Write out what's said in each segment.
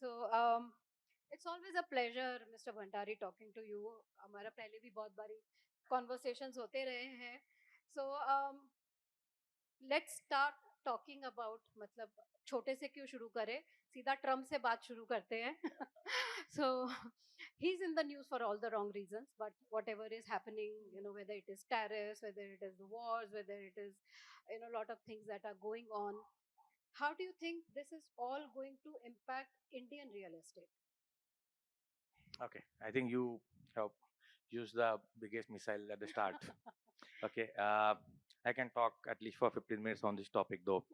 So it's always a pleasure, Mr. Bhandari, talking to you. हमारा पहले भी बहुत बारी conversations होते रहे हैं. So let's start talking about मतलब छोटे से क्यों शुरू करें सीधा ट्रम्प से बात शुरू करते हैं. So he's in the news for all the wrong reasons, but whatever is happening, whether it is tariffs, whether it is the wars, whether it is a lot of things that are going on, how do you think this is all going to impact Indian real estate? Okay, I think you have used the biggest missile at the start. Okay, I can talk at least for 15 minutes on this topic though,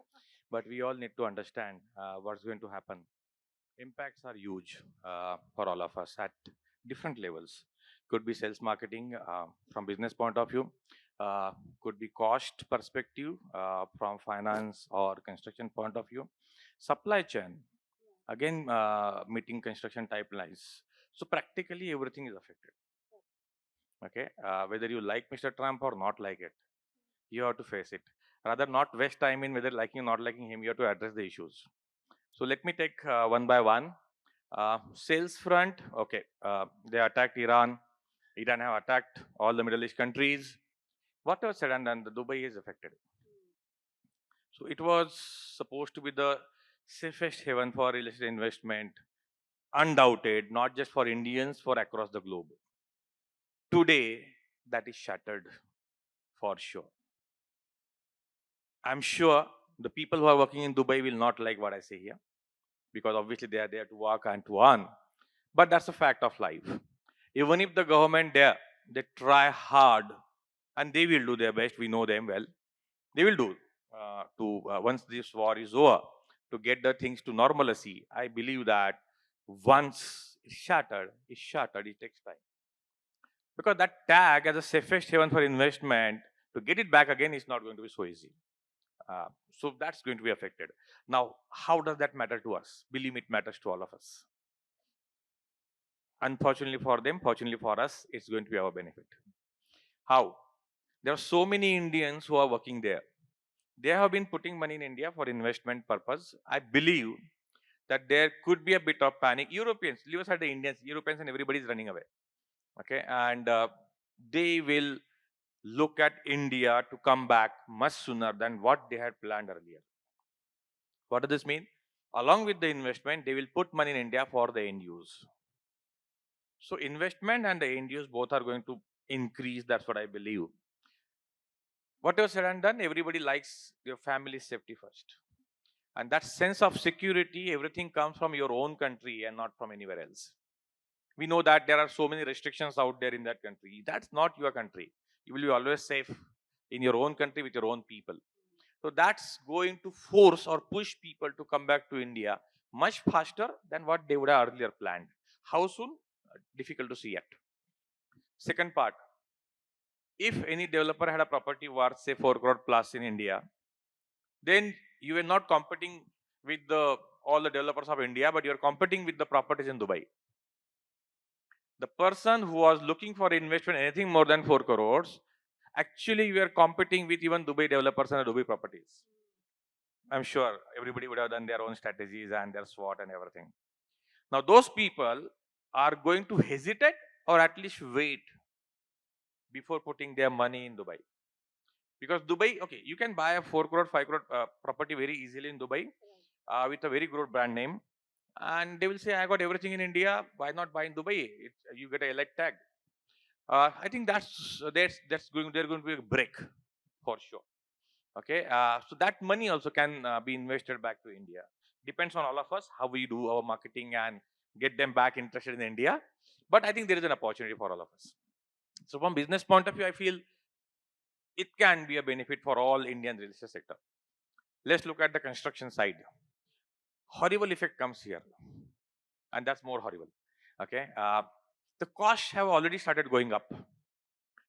but we all need to understand what's going to happen. Impacts are huge for all of us at different levels. Could be sales marketing from business point of view, could be cost perspective from finance or construction point of view, supply chain, again meeting construction timelines. So practically everything is affected. Okay, whether you like Mr. Trump or not like it, you have to face it. Rather not waste time in whether liking or not liking him. You have to address the issues. So let me take one by one. Sales front, okay, they attacked Iran. Iran have attacked all the Middle East countries. Whatever said and done, the Dubai is affected. So it was supposed to be the safest haven for real estate investment, undoubted, not just for Indians, for across the globe. Today, that is shattered for sure. I'm sure the people who are working in Dubai will not like what I say here because obviously they are there to work and to earn. But that's a fact of life. Even if the government there, they try hard and they will do their best, we know them well. They will do once this war is over to get the things to normalcy. I believe that once it's shattered, it takes time. Because that tag as a safest haven for investment, to get it back again is not going to be so easy. So that's going to be affected. Now, how does that matter to us? Believe me, it matters to all of us. Unfortunately for them, fortunately for us, it's going to be our benefit. How? There are so many Indians who are working there. They have been putting money in India for investment purpose. I believe that there could be a bit of panic. Europeans, leave aside the Indians, Europeans and everybody is running away. Okay, and they will look at India to come back much sooner than what they had planned earlier. What does this mean? Along with the investment, they will put money in India for the end use. So investment and the end use both are going to increase. That's what I believe. Whatever said and done, everybody likes your family safety first. And that sense of security, everything comes from your own country and not from anywhere else. We know that there are so many restrictions out there in that country. That's not your country. You will be always safe in your own country with your own people. So that's going to force or push people to come back to India much faster than what they would have earlier planned. How soon? Difficult to see yet. Second part, if any developer had a property worth say 4 crore plus in India, then you are not competing with all the developers of India, but you are competing with the properties in Dubai. The person who was looking for investment anything more than 4 crores, actually you are competing with even Dubai developers and Dubai properties. I'm sure everybody would have done their own strategies and their SWOT and everything. Now those people are going to hesitate or at least wait before putting their money in Dubai. Because Dubai, okay, you can buy a 4 crore, 5 crore property very easily in Dubai with a very good brand name. And they will say, I got everything in India, why not buy in Dubai? You get a elect tag. I think that's going, they're going to be a break for sure. Okay, so that money also can be invested back to India. Depends on all of us how we do our marketing and get them back interested in India. But I think there is an opportunity for all of us. So from business point of view, I feel it can be a benefit for all Indian real estate sector. Let's look at the construction side. Horrible effect comes here, and that's more horrible. Okay, the costs have already started going up.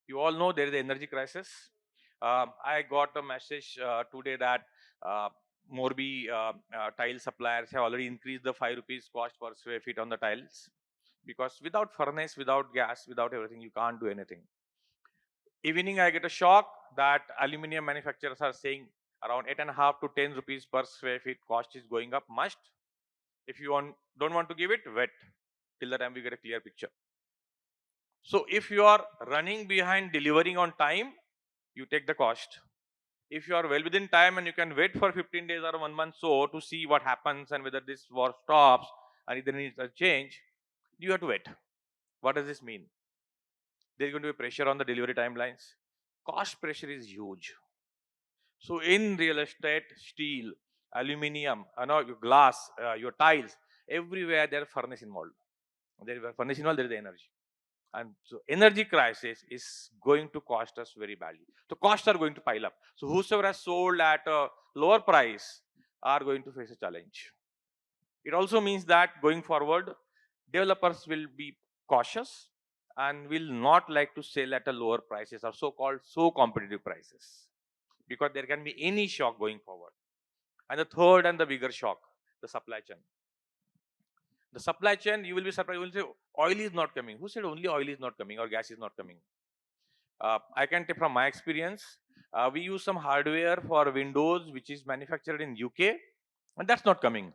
You all know there is an energy crisis. I got a message today that uh, Morbi tile suppliers have already increased the 5 rupees cost per square feet on the tiles because without furnace, without gas, without everything, you can't do anything. Evening, I get a shock that aluminium manufacturers are saying around 8.5 to 10 rupees per square feet cost is going up. Must If you don't want to give it, wait till the time we get a clear picture. So if you are running behind delivering on time, you take the cost. If you are well within time and you can wait for 15 days or 1 month so to see what happens and whether this war stops and if there needs a change, you have to wait. What does this mean? There's going to be pressure on the delivery timelines. Cost pressure is huge. So in real estate, steel, aluminium, your glass, your tiles, everywhere there is furnace involved. There is a furnace involved, there is the energy. And so energy crisis is going to cost us very badly. So costs are going to pile up. So whosoever has sold at a lower price are going to face a challenge. It also means that going forward, developers will be cautious and will not like to sell at a lower prices or so-called so competitive prices, because there can be any shock going forward. And the third and the bigger shock, the supply chain. The supply chain, you will be surprised, you will say oil is not coming. Who said only oil is not coming or gas is not coming? I can tell from my experience, we use some hardware for Windows which is manufactured in UK, and that's not coming.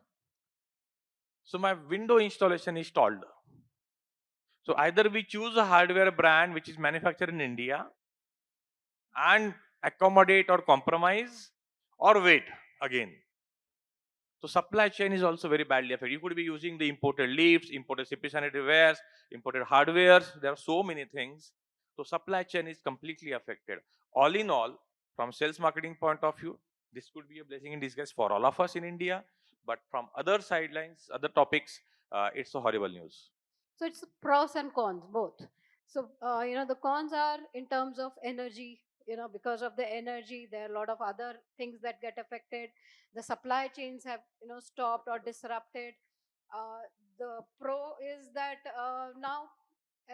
So my window installation is stalled. So either we choose a hardware brand which is manufactured in India and accommodate or compromise, or wait again. So supply chain is also very badly affected. You could be using the imported lifts, imported CP sanitary wares, imported hardwares. There are so many things. So supply chain is completely affected. All in all, from sales marketing point of view, this could be a blessing in disguise for all of us in India. But from other sidelines, other topics, it's a horrible news. So it's pros and cons both. So the cons are in terms of energy. Because of the energy, there are a lot of other things that get affected. The supply chains have stopped or disrupted. Uh, the pro is that now,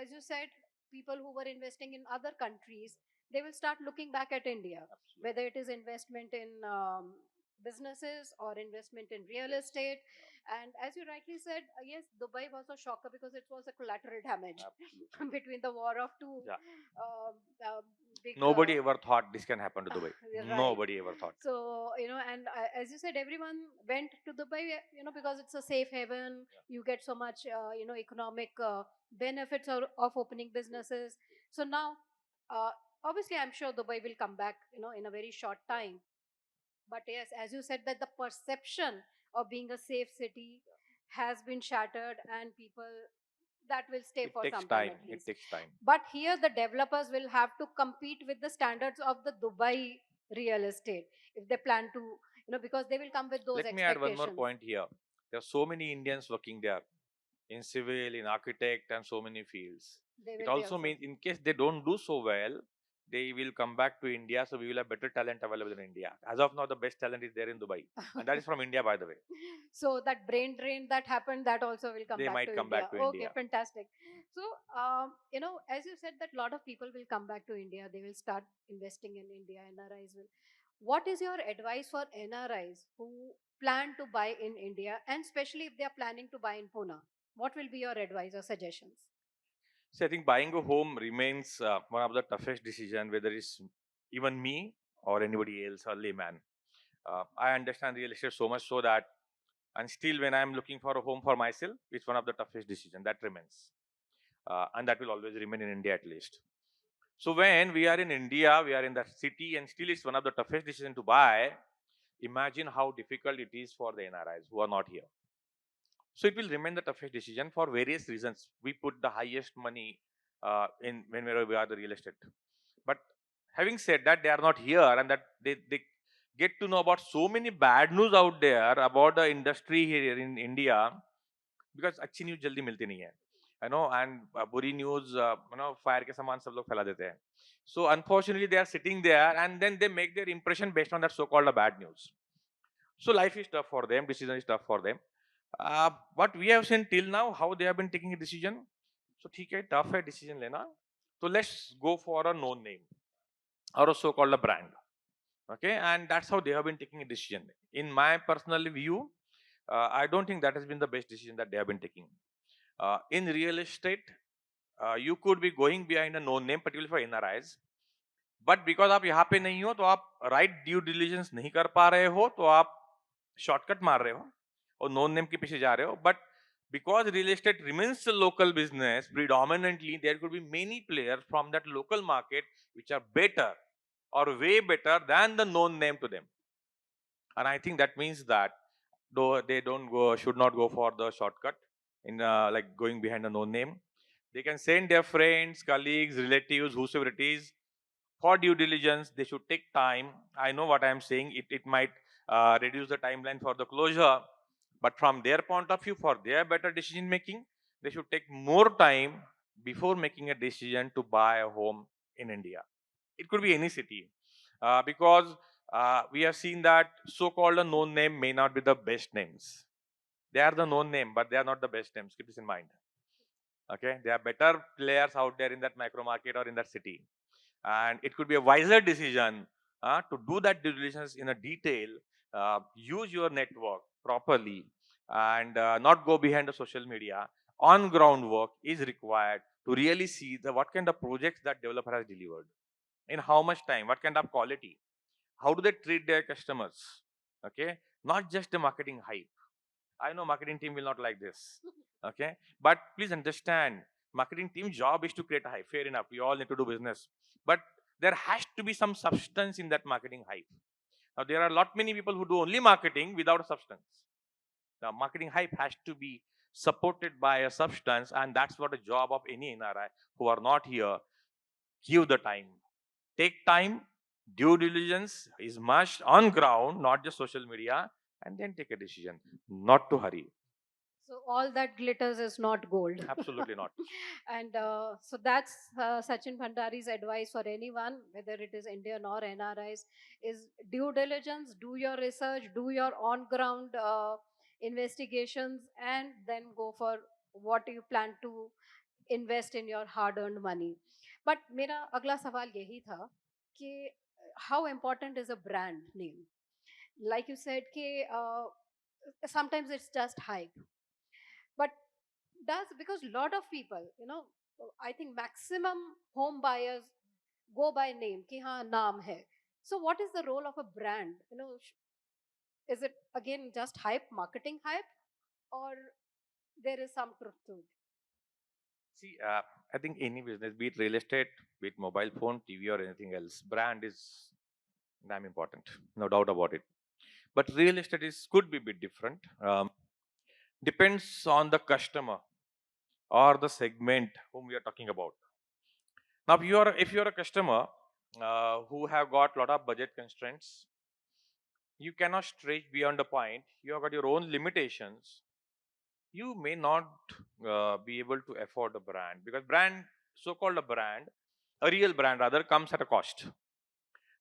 as you said, people who were investing in other countries, they will start looking back at India, whether it is investment in businesses or investment in real estate. And as you rightly said, yes, Dubai was a shocker because it was a collateral damage between the war of two Yeah. uh, uh, big. Nobody ever thought this can happen to Dubai. Right. Nobody ever thought. So, and as you said, everyone went to Dubai, because it's a safe haven. You get so much, economic benefits of opening businesses. So now, uh, obviously, I'm sure Dubai will come back, in a very short time. But yes, as you said, that the perception of being a safe city has been shattered, and people that will stay It for takes some time time. at It least. takes time. But here, the developers will have to compete with the standards of the Dubai real estate if they plan to, because they will come with those Let me add one more expectations. point here. There are so many Indians working there in civil, in architect, and so many fields. They It will be also also. means in case they don't do so well, they will come back to India. So we will have better talent available in India. As of now, the best talent is there in Dubai, and that is from India, by the way. So that brain drain that happened, that also will come They back might to come India. back to Okay, India. fantastic. So, as you said, that a lot of people will come back to India. They will start investing in India. NRIs will. What is your advice for NRIs who plan to buy in India, and especially if they are planning to buy in Pune? What will be your advice or suggestions? So I think buying a home remains one of the toughest decisions, whether it's even me or anybody else or layman. I understand real estate so much so that, and still when I'm looking for a home for myself, it's one of the toughest decisions that remains, and that will always remain in India at least. So when we are in India, we are in that city, and still it's one of the toughest decisions to buy. Imagine how difficult it is for the NRIs who are not here. So it will remain the toughest decision for various reasons. We put the highest money in whenever we are the real estate. But having said that, they are not here, and that they get to know about so many bad news out there about the industry here in India, because अच्छी news जल्दी मिलती नहीं है, and बुरी news fire के समान सब लोग फैला देते हैं. So unfortunately they are sitting there and then they make their impression based on that so called bad news. So life is tough for them, decision is tough for them. What we have seen till now, how they have been taking a decision. So ठीक है, tough है decision लेना. So let's go for a known name or a so called a brand. Okay, and that's how they have been taking a decision. In my personal view, I don't think that has been the best decision that they have been taking. In real estate, you could be going behind a known name, particularly for NRIs. But because आप यहाँ पे नहीं हो, तो आप right due diligence नहीं कर पा रहे हो, तो आप शॉर्टकट मार रहे हो. और नॉन नेम के पीछे जा रहे हो. But because real estate remains a local business, predominantly there could be many players from that local market which are better or way better than the known name to them. And I think that means that though they don't go, should not go for the shortcut in like going behind a known name. They can send their friends, colleagues, relatives, whosoever it is, for due diligence. They should take time. I know what I am saying. It might reduce the timeline for the closure, but from their point of view, for their better decision making, they should take more time before making a decision to buy a home in India. It could be any city, because we have seen that so-called a known name may not be the best names. They are the known name, but they are not the best names. Keep this in mind. Okay, there are better players out there in that micro market or in that city, and it could be a wiser decision to do that due diligence in a detail, use your network properly, and not go behind the social media. On ground work is required to really see the what kind of projects that developer has delivered, in how much time, what kind of quality, how do they treat their customers. Okay, not just the marketing hype. I know marketing team will not like this. Okay, but please understand, marketing team job is to create a hype. Fair enough, we all need to do business, but there has to be some substance in that marketing hype. Now there are a lot many people who do only marketing without substance. Now marketing hype has to be supported by a substance, and that's what the job of any NRI who are not here. Give the time, take time. Due diligence is must on ground, not just social media, and then take a decision. Not to hurry. So all that glitters is not gold. Absolutely not. And so that's Sachin Bhandari's advice for anyone, whether it is Indian or NRIs, is due diligence, do your research, do your on-ground investigations, and then go for what you plan to invest in your hard-earned money. But मेरा अगला सवाल यही था कि how important is a brand name? Like you said, कि sometimes it's just hype, but does, because a lot of people, I think maximum home buyers go by name कि हाँ नाम है. So what is the role of a brand? Is it again just hype, marketing hype, or there is some truth to it? See, I think any business, be it real estate, be it mobile phone, TV, or anything else, brand is damn important, no doubt about it. But real estate is could be a bit different. Depends on the customer or the segment whom we are talking about. Now, if you are a customer who have got lot of budget constraints, you cannot stretch beyond the point. You have got your own limitations. You may not be able to afford a brand, because brand, so-called a brand, a real brand rather, comes at a cost.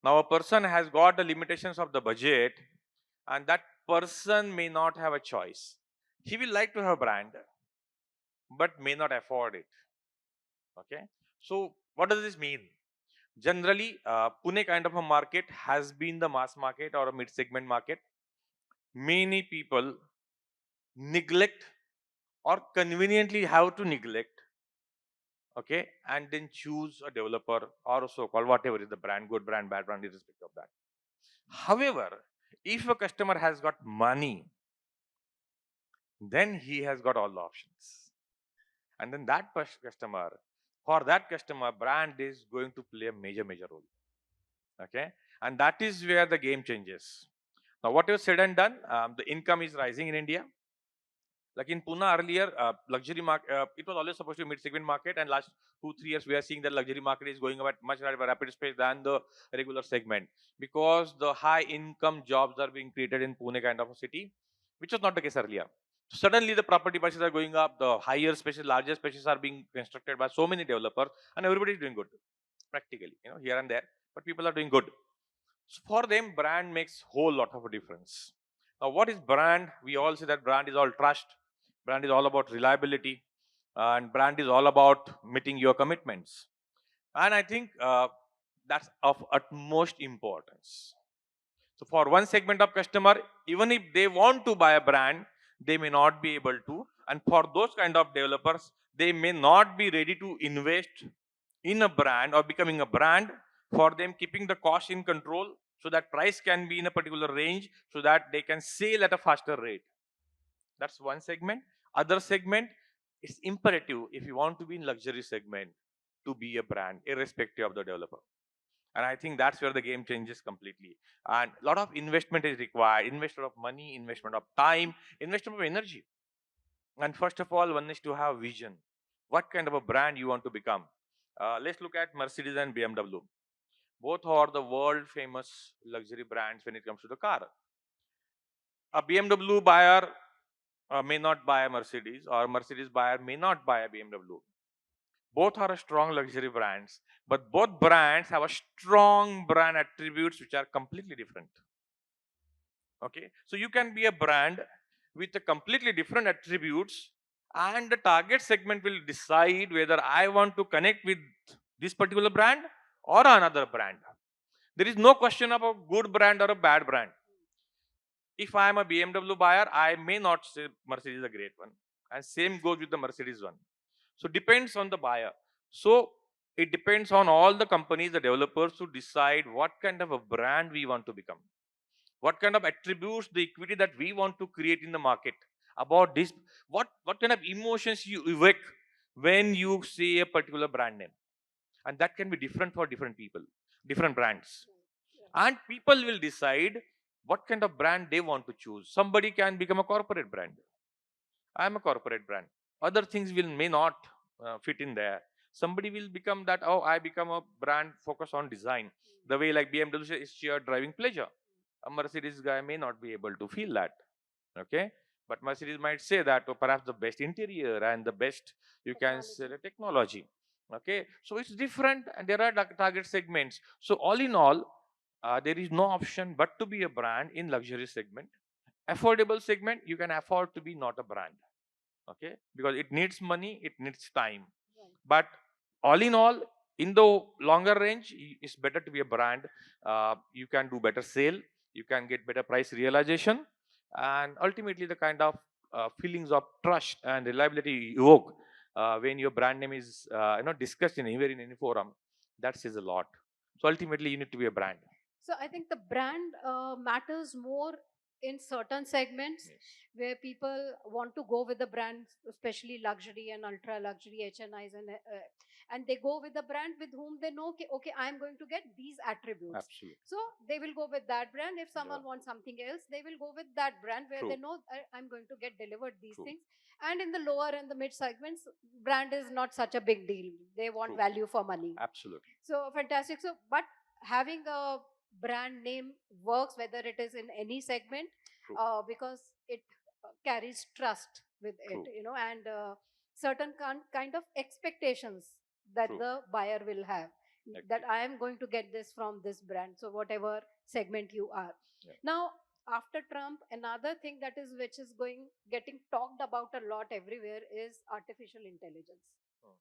Now, a person has got the limitations of the budget, and that person may not have a choice. He will like to have a brand, but may not afford it. Okay, so what does this mean? Generally, Pune kind of a market has been the mass market or a mid-segment market. Many people neglect or conveniently have to neglect, okay, and then choose a developer or a so-called whatever is the brand, good brand, bad brand, irrespective of that. However, if a customer has got money, then he has got all the options, and then that customer, for that customer, brand is going to play a major role. Okay, and that is where the game changes. Now, what you said and done, the income is rising in India. Like in Pune earlier, luxury market, it was always supposed to be mid-segment market, and last 2-3 years we are seeing that luxury market is going at much rapid pace than the regular segment, because the high income jobs are being created in Pune kind of a city, which was not the case earlier. Suddenly the property prices are going up, the higher spaces, larger spaces are being constructed by so many developers, and everybody is doing good, practically, here and there, but people are doing good. So for them, brand makes whole lot of a difference. Now, what is brand? We all say that brand is all trust. Brand is all about reliability, and brand is all about meeting your commitments. And I think that's of utmost importance. So for one segment of customer, even if they want to buy a brand, they may not be able to. And for those kind of developers, they may not be ready to invest in a brand or becoming a brand. For them, keeping the cost in control so that price can be in a particular range so that they can sell at a faster rate. That's one segment. Other segment, it's imperative if you want to be in luxury segment to be a brand, irrespective of the developer. And I think that's where the game changes completely. And a lot of investment is required, investment of money, investment of time, investment of energy. And first of all, one is to have vision. What kind of a brand you want to become? Let's look at Mercedes and BMW. Both are the world famous luxury brands when it comes to the car. A BMW buyer may not buy a Mercedes, or Mercedes buyer may not buy a BMW. Both are a strong luxury brands, but both brands have a strong brand attributes which are completely different. Okay, so you can be a brand with a completely different attributes, and the target segment will decide whether I want to connect with this particular brand or another brand. There is no question of a good brand or a bad brand. If I am a BMW buyer, I may not say Mercedes is a great one, and same goes with the Mercedes one. So depends on the buyer. So it depends on all the companies, the developers, to decide what kind of a brand we want to become, what kind of attributes, the equity that we want to create in the market about this, what kind of emotions you evoke when you say a particular brand name, and that can be different for different people, different brands, and people will decide what kind of brand they want to choose. Somebody can become a corporate brand. I am a corporate brand. Other things will may not fit in there. Somebody will become that. Oh, I become a brand focused on design. The way like BMW is sheer driving pleasure. A Mercedes guy may not be able to feel that. Okay, but Mercedes might say that, or perhaps the best interior and the best, you can say, the technology. Okay, so it's different, and there are target segments. So all in all, there is no option but to be a brand in luxury segment. Affordable segment, you can afford to be not a brand. Okay, because it needs money, it needs time. But all in all, in the longer range, it's better to be a brand. You can do better sale, you can get better price realization, and ultimately the kind of feelings of trust and reliability you evoke when your brand name is discussed in anywhere, in any forum, that says a lot. So ultimately you need to be a brand. So I think the brand matters more in certain segments, Yes. where people want to go with the brand, especially luxury and ultra luxury HNIs, and they go with the brand with whom they know, okay, I'm going to get these attributes. Absolutely. So they will go with that brand. If someone Yeah. wants something else, they will go with that brand where True. they know I'm going to get delivered these True. things. And in the lower and the mid segments, brand is not such a big deal. They want True. value for money. Absolutely. So fantastic. So, but having a brand name works whether it is in any segment, True. because it carries trust with it, True. and certain kind of expectations that True. the buyer will have, that Agree. I am going to get this from this brand. So whatever segment you are. Yeah. Now, after Trump, another thing that is which is getting talked about a lot everywhere is artificial intelligence. Hmm.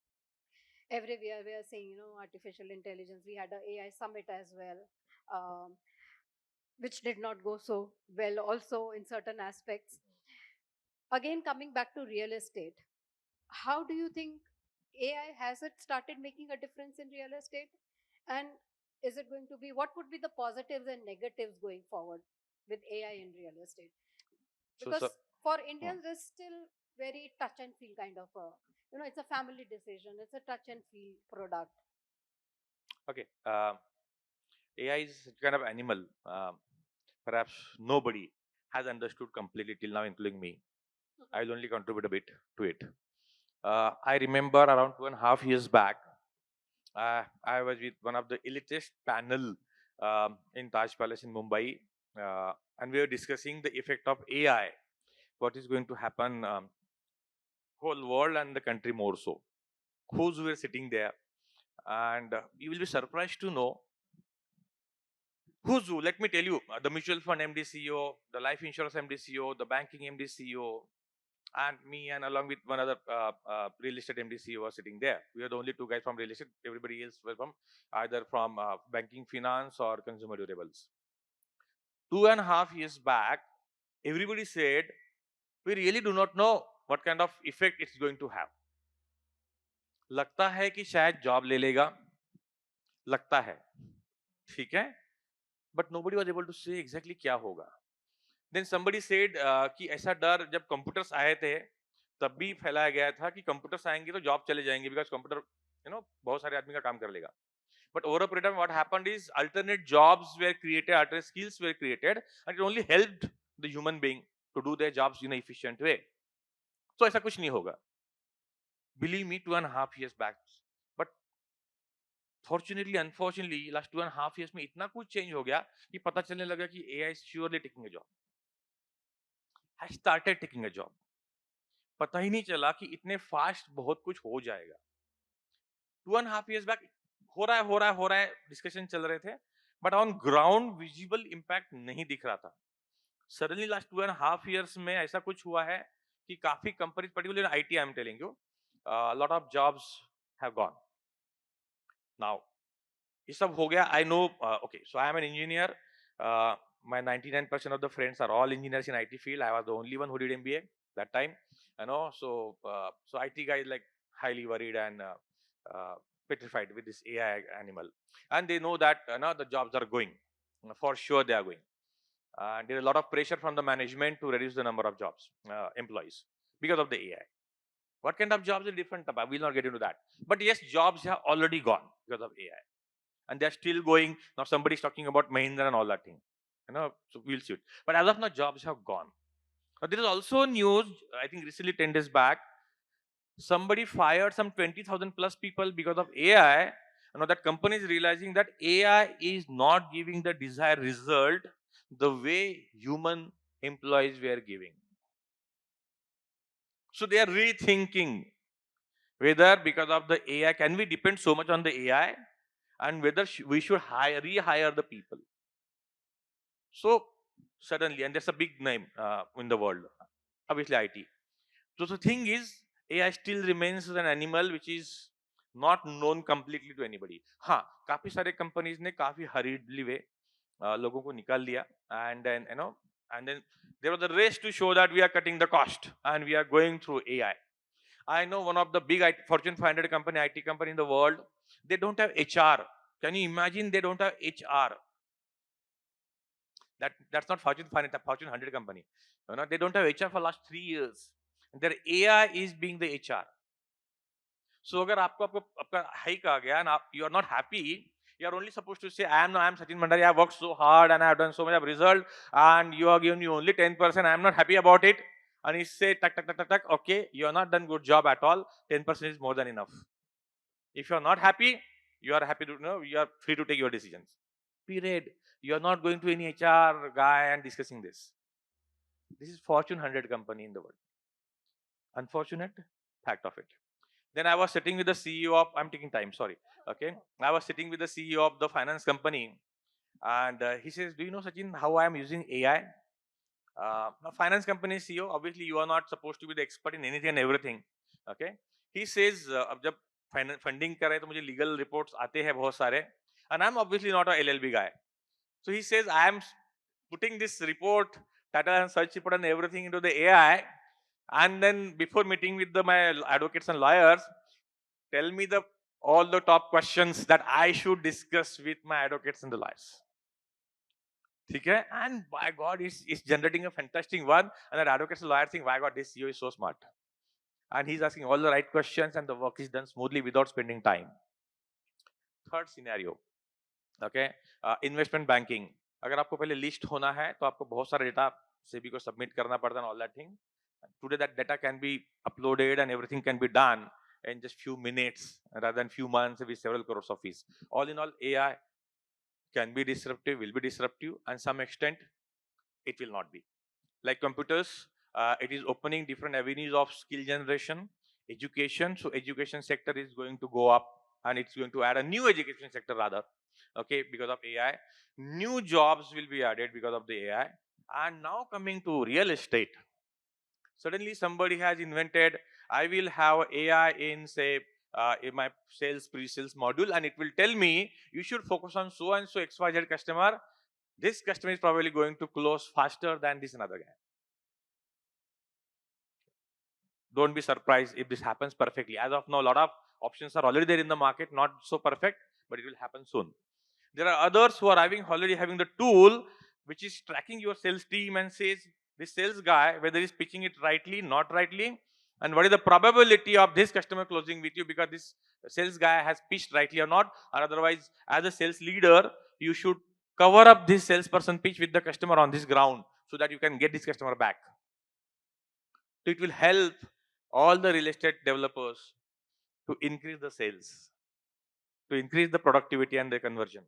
Everywhere we are saying, artificial intelligence. We had a AI summit as well, um, which did not go so well also in certain aspects. Again, coming back to real estate, how do you think AI has it started making a difference in real estate? And is it going to be, what would be the positives and negatives going forward with AI in real estate? Because So, for hmm. Indians, it's still very touch and feel kind of a, it's a family decision, it's a touch and feel product. Okay. AI is kind of animal. Perhaps nobody has understood completely till now, including me. I'll only contribute a bit to it. I remember around 2.5 years back, I was with one of the elitist panel in Taj Palace in Mumbai, and we were discussing the effect of AI, what is going to happen, whole world and the country more so. Who's were sitting there, and you will be surprised to know who's who. Let me tell you, the mutual fund MD CEO, the life insurance MD CEO, the banking MD CEO, and me, and along with one other real estate MD CEO was sitting there. We are the only two guys from real estate. Everybody else was from either from banking, finance, or consumer durables. 2.5 years back, everybody said, we really do not know what kind of effect it's going to have. लगता है कि शायद job ले लेगा, लगता है, ठीक है, but nobody was able to say exactly क्या होगा. Then somebody said कि ऐसा डर जब कंप्यूटर्स आए थे तब भी फैलाया गया था कि कंप्यूटर्स आएंगे तो जॉब चले जाएंगे बिकॉज कंप्यूटर बहुत सारे आदमी का काम कर लेगा. But over a period of time, what happened is alternate jobs were created, alternate skills were created, and it only helped the human being to do their jobs in an efficient way. So ऐसा कुछ नहीं होगा. Believe me, 2.5 years back. But fortunately, unfortunately, last 2.5 years में इतना कुछ change हो गया कि पता चलने लगा कि AI is surely taking a job. Has started taking a job. पता ही नहीं चला कि इतने फास्ट बहुत कुछ हो जाएगा. 2.5 years back हो रहा है डिस्कशन चल रहे थे but on ground visible impact नहीं दिख रहा था. सडनली लास्ट 2.5 years में ऐसा कुछ हुआ है कि काफी companies particular IT I am telling you lot of jobs have gone. Now ये सब हो गया. I know okay so I am an engineer. my 99% of the friends are all engineers in IT field. I was the only one who did MBA that time, so IT guys like highly worried and petrified with this AI animal, and they know that now the jobs are going. For sure they are going. There is a lot of pressure from the management to reduce the number of jobs, employees, because of the AI. What kind of jobs is different? I will not get into that. But yes, jobs have already gone because of AI, and they're still going. Now somebody's talking about Mahindra and all that thing. So we'll see it. But as of now, jobs have gone. But there is also news. I think recently 10 days back, somebody fired some 20,000 plus people because of AI. That company is realizing that AI is not giving the desired result the way human employees were giving. So they are rethinking whether because of the AI, can we depend so much on the AI, and whether we should rehire the people. So suddenly, and there's a big name in the world, obviously IT. So the thing is, AI still remains an animal which is not known completely to anybody. हाँ, काफी सारे companies ने काफी hurriedly way लोगों को निकाल दिया, and then and then there was a race to show that we are cutting the cost and we are going through AI. I know one of the big Fortune 500 company, IT company in the world, they don't have HR. Can you imagine? They don't have HR. That's not Fortune 500, Fortune 100 company. They don't have HR for last 3 years. And their AI is being the HR. So अगर आपका hike आ गया and you are not happy, you are only supposed to say, I am Sachin Bhandari, I have worked so hard and I have done so much of result, and you are giving me only 10%, I am not happy about it. And he say, okay, you are not done good job at all, 10% is more than enough. If you are not happy, you are happy to you are free to take your decisions. Period. You are not going to any HR guy and discussing this. This is Fortune 100 company in the world. Unfortunate fact of it. Then I was sitting with the CEO of, I'm taking time, sorry. Okay. I was sitting with the CEO of the finance company, and he says, do you know, Sachin, how I am using AI? Now finance company CEO, obviously you are not supposed to be the expert in anything and everything. Okay. He says, अब जब funding कर रहे तो मुझे legal reports आते हैं बहुत सारे, and I'm obviously not a LLB guy. So he says, I am putting this report, title and search report and everything into the AI, and then before meeting with my advocates and lawyers, tell me all the top questions that I should discuss with my advocates and the lawyers. Okay? And by God, it's generating a fantastic one. And the advocates and lawyers think, by God, this CEO is so smart. And he's asking all the right questions, and the work is done smoothly without spending time. Third scenario, okay, investment banking. अगर आपको पहले list होना है तो आपको बहुत सारा data SEBI को सबमिट करना पड़ता है, all that thing. Today that data can be uploaded and everything can be done in just few minutes rather than few months with several crores of fees. All in all, AI can be disruptive, will be disruptive, and some extent it will not be. Like computers, it is opening different avenues of skill generation, education. So education sector is going to go up, and it's going to add a new education sector rather, okay, because of AI. New jobs will be added because of the AI. And now coming to real estate, suddenly somebody has invented, I will have AI in, say, in my sales pre-sales module, and it will tell me you should focus on so and so XYZ customer. This customer is probably going to close faster than this another guy. Don't be surprised if this happens perfectly. As of now, a lot of options are already there in the market, not so perfect, but it will happen soon. There are others who are already having the tool which is tracking your sales team and says this sales guy whether he's pitching it rightly, not rightly, and what is the probability of this customer closing with you because this sales guy has pitched rightly or not, or otherwise, as a sales leader, you should cover up this salesperson pitch with the customer on this ground so that you can get this customer back. So it will help all the real estate developers to increase the sales, to increase the productivity and the conversion.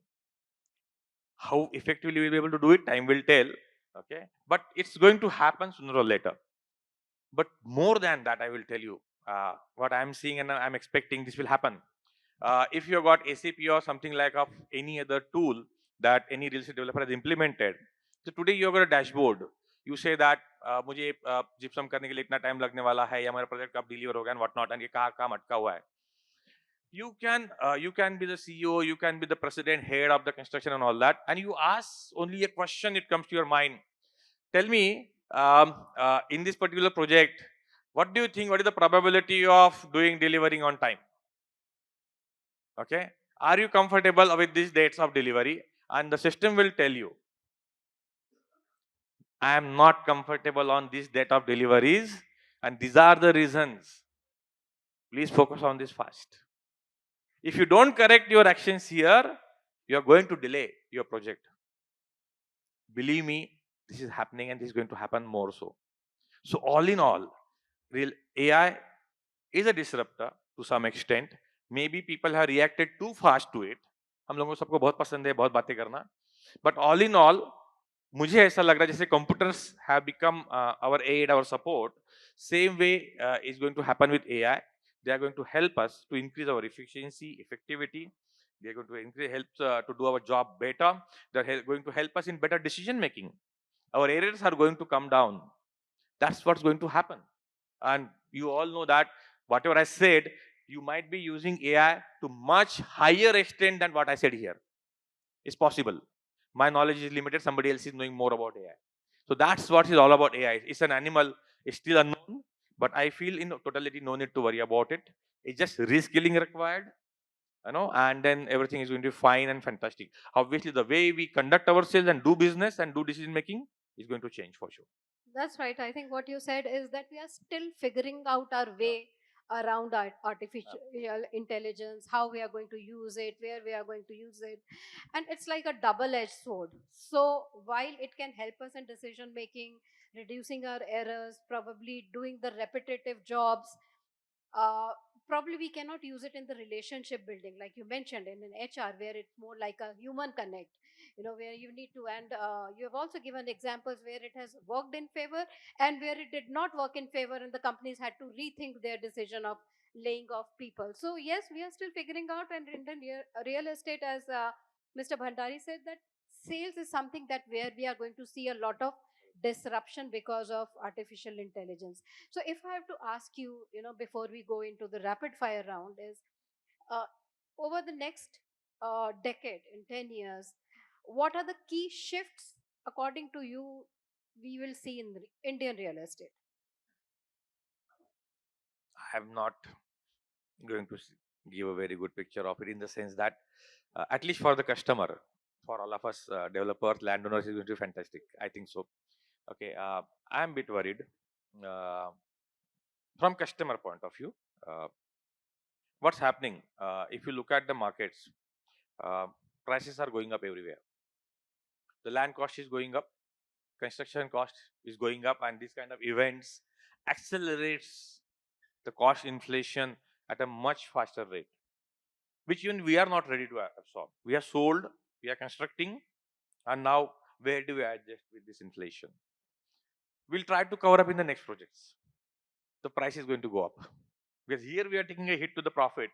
How effectively we'll be able to do it, time will tell. Okay, but it's going to happen sooner or later. But more than that, I will tell you what I'm seeing and I'm expecting this will happen. If you have got SAP or something like of any other tool that any real estate developer has implemented, so today you have got a dashboard. You say that मुझे gypsum करने के लिए इतना time लगने वाला है या हमारा प्रोजेक्ट कब डिलीवर होगा एंड व्हाट नॉट एंड ये कहाँ काम अटका हुआ है. You can be the CEO, you can be the president, head of the construction and all that, and you ask only a question, it comes to your mind. Tell me, in this particular project, what do you think, what is the probability of doing delivering on time? Okay, are you comfortable with these dates of delivery? And the system will tell you, I am not comfortable on this date of deliveries, and these are the reasons. Please focus on this fast. If you don't correct your actions here, you are going to delay your project. Believe me, this is happening and this is going to happen more so. So all in all, real AI is a disruptor to some extent. Maybe people have reacted too fast to it. हम लोगों को सबको बहुत पसंद है बहुत बातें करना. But all in all, मुझे ऐसा लग रहा है जैसे computers have become our aid, our support. Same way is going to happen with AI. They are going to help us to increase our efficiency, effectivity. They are going to increase, help to do our job better. They are going to help us in better decision making. Our errors are going to come down. That's what's going to happen. And you all know that whatever I said, you might be using AI to much higher extent than what I said here. It's possible. My knowledge is limited. Somebody else is knowing more about AI. So that's what is all about AI. It's an animal. It's still unknown. But I feel in totality, no need to worry about it. It's just reskilling required, and then everything is going to be fine and fantastic. Obviously, the way we conduct ourselves and do business and do decision making is going to change for sure. That's right. I think what you said is that we are still figuring out our way around our artificial intelligence, how we are going to use it, where we are going to use it. And it's like a double edged sword. So while it can help us in decision making, reducing our errors, probably doing the repetitive jobs, uh, probably we cannot use it in the relationship building like you mentioned in an HR where it's more like a human connect, where you need to. And you have also given examples where it has worked in favor and where it did not work in favor and the companies had to rethink their decision of laying off people. So yes, we are still figuring out. And in the real estate, as Mr. Bhandari said, that sales is something that where we are going to see a lot of disruption because of artificial intelligence. So if I have to ask you, before we go into the rapid fire round, is uh, over the next decade, in 10 years, what are the key shifts according to you we will see in the Indian real estate? I am not going to give a very good picture of it in the sense that, at least for the customer, for all of us developers, landowners, is going to be fantastic. I think so. Okay, I'm a bit worried uh, from customer point of view. What's happening? If you look at the markets, uh, prices are going up everywhere. The land cost is going up, construction cost is going up, and these kind of events accelerates the cost inflation at a much faster rate, which even we are not ready to absorb. We are sold, we are constructing, and now where do we adjust with this inflation? We'll try to cover up in the next projects. The price is going to go up because here we are taking a hit to the profit.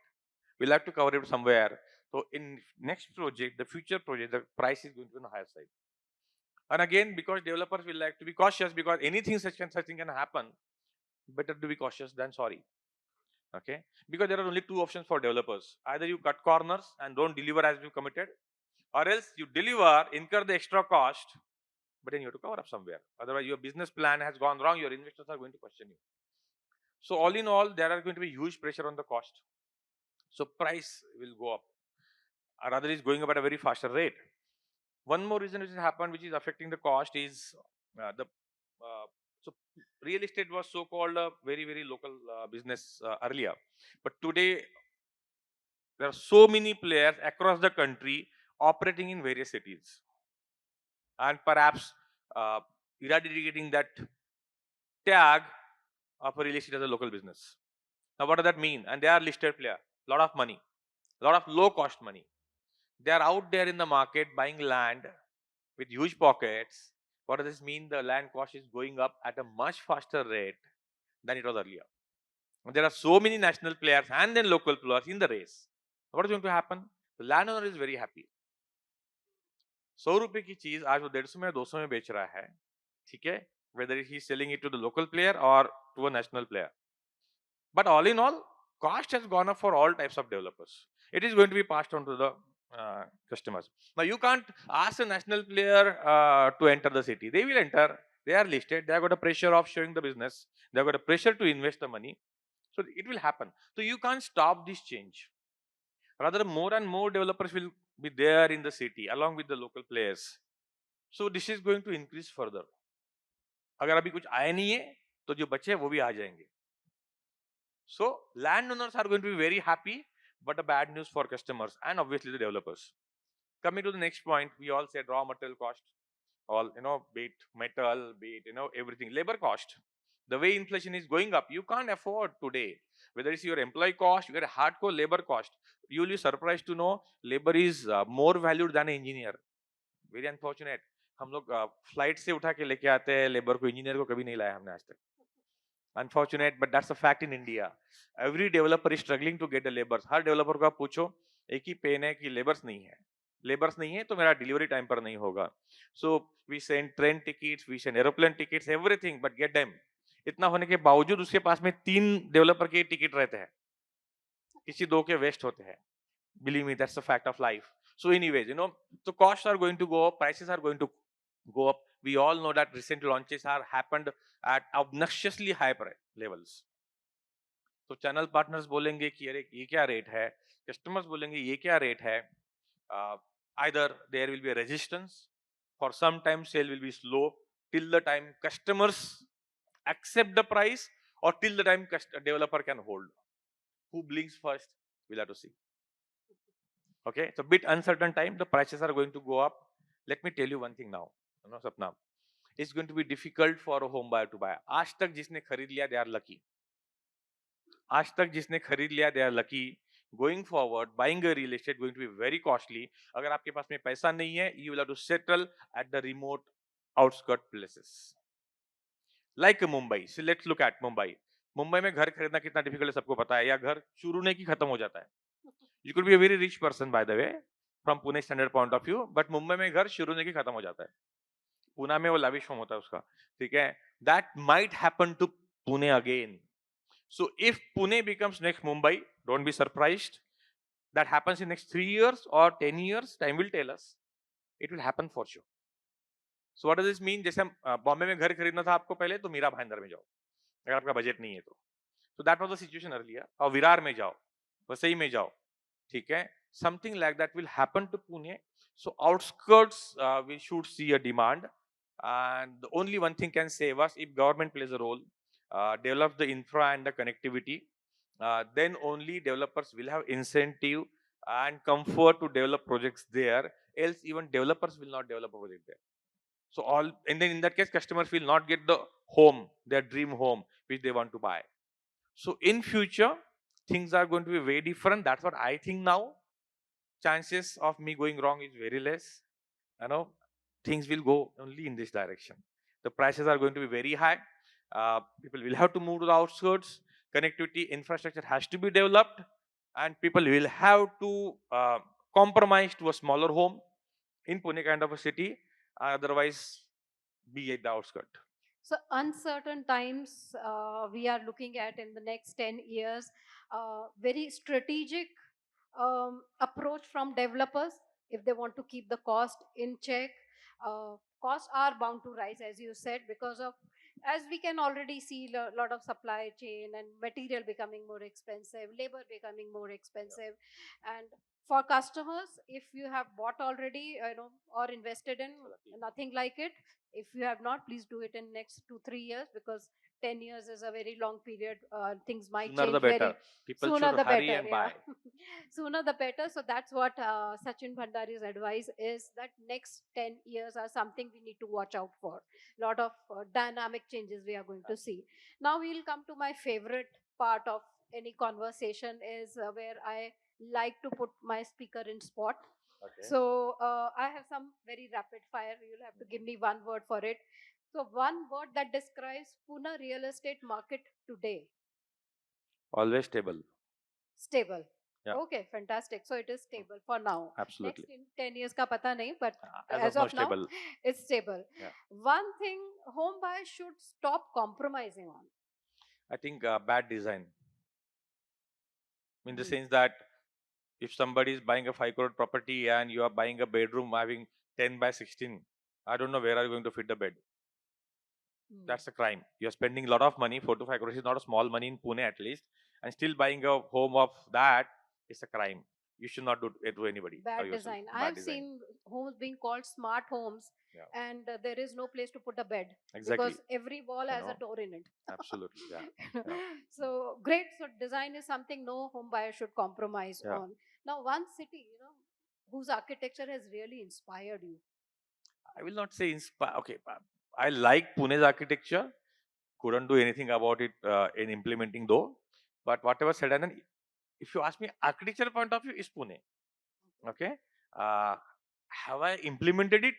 We'll have to cover it somewhere. So in next project, the future project, the price is going to be on the higher side. And again, because developers will like to be cautious because anything such thing can happen, better to be cautious than sorry. Okay, because there are only two options for developers: either you cut corners and don't deliver as you committed, or else you deliver, incur the extra cost, but then you have to cover up somewhere. Otherwise, your business plan has gone wrong. Your investors are going to question you. So all in all, there are going to be huge pressure on the cost. So price will go up, or rather is going up at a very faster rate. One more reason which has happened, which is affecting the cost, is the so real estate was so called a very very local business earlier, but today there are so many players across the country operating in various cities, and perhaps uh, eradicating that tag of a real estate as a local business. Now, what does that mean? And they are listed player, lot of money, lot of low cost money. They are out there in the market buying land with huge pockets. What does this mean? The land cost is going up at a much faster rate than it was earlier. And there are so many national players and then local players in the race. What is going to happen? The landowner is very happy. 100 रुपए की चीज आज वो 150 में 200 में बेच रहा है, ठीक है, whether he is selling it to the local player or to a national player. But all in all, cost has gone up for all types of developers. It is going to be passed on to the customers. Now you can't ask a national player to enter the city. They will enter. They are listed. They have got a pressure of showing the business. They have got a pressure to invest the money. So it will happen. So you can't stop this change. Rather, more and more developers will be there in the city along with the local players. So this is going to increase further. अगर अभी कुछ आया नहीं है, तो जो बचे वो भी आ जाएंगे. So landowners are going to be very happy, but a bad news for customers and obviously the developers. Coming to the next point, we all said raw material cost, all be it metal, be it everything, labor cost. The way inflation is going up, you can't afford today. Whether it's your employee cost, your hardcore labor cost, you will be surprised to know labor is more valued than an engineer. Very unfortunate. हम लोग flight से उठा के लेके आते हैं labour को, engineer को कभी नहीं लाया हमने आज तक. Unfortunate, but that's a fact in India. Every developer is struggling to get the laborers. Her developer को आप पूछो एक ही पेन है कि लेबर्स नहीं है. लेबर्स नहीं है तो मेरा डिलीवरी टाइम पर नहीं होगा. So we send train tickets, we send aeroplane tickets, everything, but get them. इतना होने के बावजूद उसके पास में 3 डेवलपर के टिकट रहते हैं, किसी 2 के वेस्ट होते हैं. Believe me, that's the fact of life. So anyways, the costs are going to go up, prices are going to go up. We all know that recent launches are happened at obnoxiously high levels. तो channel partners बोलेंगे कि अरे ये क्या rate है, customers बोलेंगे ये क्या रेट है. Either there will be a resistance, for some time sale will be slow till the time customers accept the price, or till the time developer can hold. Who blinks first, we'll have to see. Okay, it's a bit uncertain time. The prices are going to go up. Let me tell you one thing now, Sapna. It's going to be difficult for a home buyer to buy. आज तक जिसने खरीद लिया, they are lucky. आज तक जिसने खरीद लिया, they are lucky. Going forward, buying a real estate going to be very costly. अगर आपके पास में पैसा नहीं है, you will have to settle at the remote outskirt places. Like Mumbai. So let's look at Mumbai. Mumbai में घर खरीदना कितना डिफिकल्ट है सबको पता है, या घर शुरू नहीं की खत्म हो जाता है. You could be a very rich person, by the way, from Pune standard point of view, but Mumbai में घर शुरू नहीं की खत्म हो जाता है. पुणे में वो lavish home होता है उसका, ठीक है. That might happen to Pune again. So if Pune becomes next Mumbai, don't be surprised. That happens in next 3 years or 10 years, time will tell us. It will happen for sure. So what does this mean? जैसे बॉम्बे में घर खरीदना था आपको पहले, तो मीरा भाईंदर में जाओ अगर आपका बजट नहीं है तो. So that was the situation earlier. और विरार में जाओ, वसई में जाओ, ठीक है. Something like that will happen to Pune. So outskirts, we should see a demand, and the only one thing can save us if government plays a role, develops the infra and the connectivity. Then only developers will have incentive and comfort to develop projects there. Else even developers will not develop a project there. So and then in that case, customers will not get the home, their dream home, which they want to buy. So in future, things are going to be very different. That's what I think now. Chances of me going wrong is very less. Things will go only in this direction. The prices are going to be very high. People will have to move to the outskirts. Connectivity infrastructure has to be developed, and people will have to compromise to a smaller home in Pune kind of a city. Otherwise, be at the outskirts. So uncertain times we are looking at in the next 10 years. Very strategic approach from developers if they want to keep the cost in check. Costs are bound to rise, as you said, because of, as we can already see, a lot of supply chain and material becoming more expensive, labor becoming more expensive, and For customers, if you have bought already, or invested in, nothing like it. If you have not, please do it in next 2-3 years, because 10 years is a very long period. Things might Sooner the change better. very People sooner should the hurry better. and Yeah. buy. Sooner the better. So that's what Sachin Bhandari's advice is, that next 10 years are something we need to watch out for. Lot of dynamic changes we are going to see. Now we'll come to my favorite part of any conversation, is where I like to put my speaker in spot. Okay. So I have some very rapid fire. You'll have to give me one word for it. So one word that describes Pune real estate market today. Always stable. Stable. Yeah. Okay, fantastic. So it is stable for now. Absolutely. Next in 10 years ka pata nahi, but As as of now, of now, stable. it's stable. Yeah. One thing home buyers should stop compromising on. I think bad design. In the Hmm. sense that if somebody is buying a 5 crore property and you are buying a bedroom having 10 by 16, I don't know where are you going to fit the bed. That's a crime. You're spending a lot of money. 4 to 5 crores is not a small money in Pune at least, and still buying a home of that is a crime. You should not do it to anybody or Bad yourself. design. I Bad have design. seen homes being called smart homes, Yeah. and there is no place to put a bed, Exactly. because every wall You has a know. door in it. Absolutely. Yeah. Yeah. So great. So design is something no home buyer should compromise Yeah. on. Now, one city, whose architecture has really inspired you. I will not say inspire. Okay. I like Pune's architecture. Couldn't do anything about it in implementing though. But whatever said and done, if you ask me, architecture point of view is Pune. Okay. Uh, have I implemented it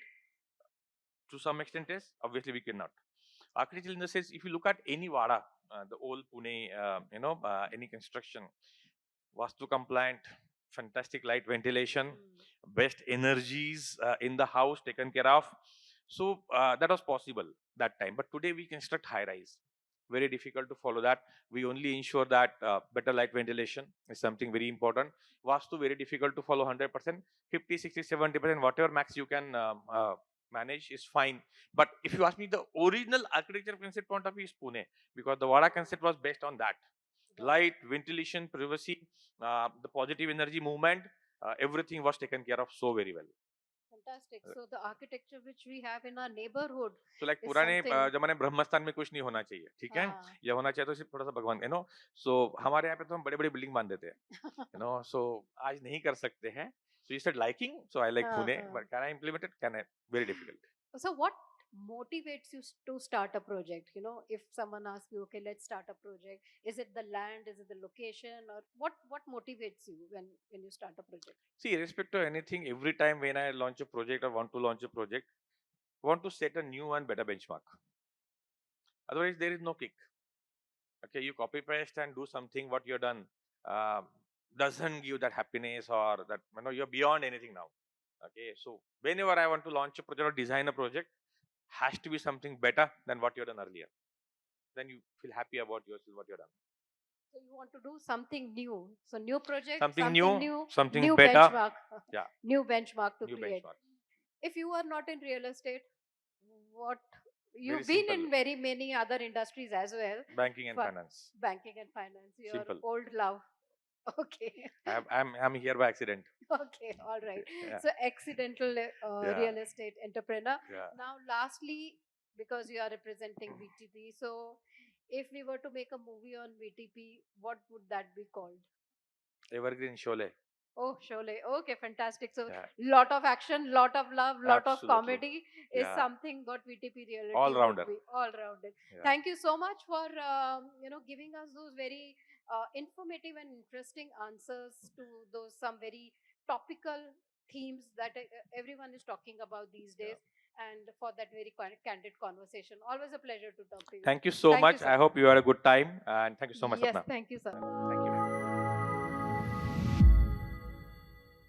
to some extent? Yes. Obviously, we cannot. Architecture in the sense, if you look at any Vada, the old Pune, any construction, Vastu compliant, fantastic light ventilation, best energies in the house taken care of. So that was possible that time. But today we construct high rise. Very difficult to follow that. We only ensure that better light ventilation is something very important. Vastu very difficult to follow 100%. 50, 60, 70%, whatever max you can manage is fine. But if you ask me, the original architecture concept point of view is Pune, because the Vada concept was based on that. Light, ventilation, privacy, the positive energy movement, everything was taken care of so very well. Fantastic. So the architecture which we have in our neighborhood So like is पुराने something. जमाने ब्रह्मस्थान में कुछ नहीं होना चाहिए, ठीक है? हाँ. ये होना चाहिए तो सिर्फ थोड़ा सा भगवान, So हमारे यहाँ पे तो हम बड़े बड़े बिल्डिंग बांध देते हैं, So आज नहीं कर सकते हैं. So you said liking, so I like Pune, but can I implement it? Can I? Very difficult. So what motivates you to start a project? If someone asks you, okay, let's start a project, is it the land, is it the location, or what motivates you when you start a project? See, irrespective of anything, every time when I launch a project or want to launch a project, I want to set a new and better benchmark. Otherwise, there is no kick. Okay, you copy paste and do something what you've done doesn't give that happiness, or that you're beyond anything now. Okay, so whenever I want to launch a project or design a project, has to be something better than what you've done earlier. Then you feel happy about yourself, what you've done. So you want to do something new. So new project, Something new, something new better. benchmark. Yeah. New benchmark to New create. benchmark. If you are not in real estate, what you've Very been simple. in very many other industries as well. Banking and finance. Banking and finance. Your Simple. old love. Okay. I'm here by accident. Okay, all right. Yeah. So accidental Yeah. real estate entrepreneur. Yeah. Now, lastly, because you are representing VTP, so if we were to make a movie on VTP, what would that be called? Evergreen Sholay. Oh, Sholay. Okay, fantastic. So, Yeah. lot of action, lot of love, lot of Absolutely. comedy is Yeah. something what VTP reality All would rounder. be. All rounded. Yeah. Thank you so much for giving us those very informative and interesting answers to those some very topical themes that everyone is talking about these days. And for that very candid conversation. Always a pleasure to talk to you. Thank you so Thank you much. so I hope you had a good time, and thank you so much, Yes, Sapna. thank you, sir. Thank you.